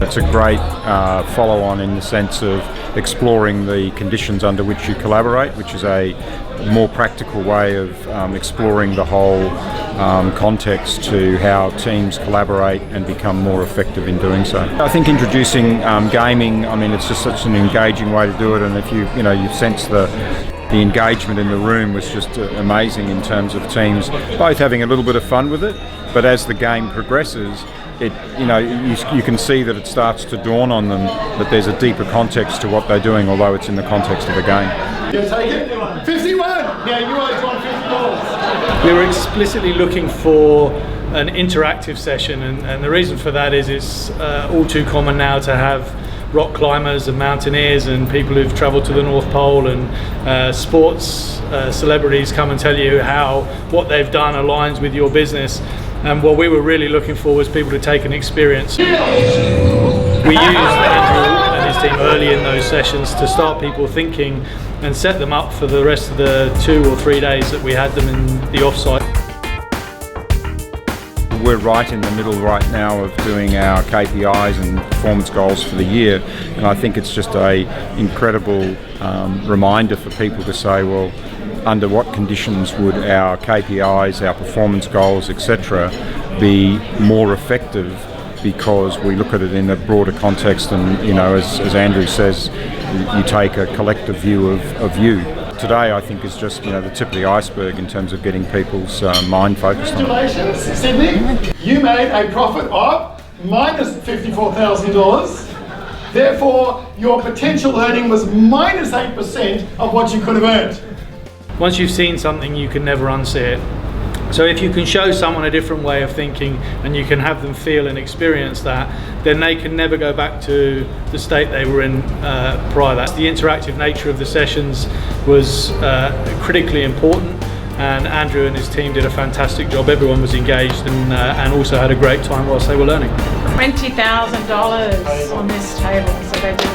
It's a great follow-on in the sense of exploring the conditions under which you collaborate, which is a more practical way of exploring the whole context to how teams collaborate and become more effective in doing so. I think introducing gaming, I mean, it's just such an engaging way to do it, and if you sense the engagement in the room was just amazing in terms of teams both having a little bit of fun with it, but as the game progresses, you can see that it starts to dawn on them that there's a deeper context to what they're doing, although it's in the context of a game. You take it? 51! Yeah, you always want $50. We were explicitly looking for an interactive session, and the reason for that is it's all too common now to have rock climbers and mountaineers and people who've travelled to the North Pole and sports celebrities come and tell you how what they've done aligns with your business. And what we were really looking for was people to take an experience. We used Andrew and his team early in those sessions to start people thinking and set them up for the rest of the 2 or 3 days that we had them in the offsite. We're right in the middle right now of doing our KPIs and performance goals for the year, and I think it's just an incredible reminder for people to say, well, under what conditions would our KPIs, our performance goals, etc. be more effective, because we look at it in a broader context, and as Andrew says, you take a collective view of you. Today I think is just the tip of the iceberg in terms of getting people's mind focused on it. Congratulations, Sydney. You made a profit of minus $54,000. Therefore, your potential earning was minus 8% of what you could have earned. Once you've seen something, you can never unsee it. So if you can show someone a different way of thinking and you can have them feel and experience that, then they can never go back to the state they were in prior to that. The interactive nature of the sessions was critically important, and Andrew and his team did a fantastic job. Everyone was engaged and also had a great time whilst they were learning. $20,000 on this table, so they did.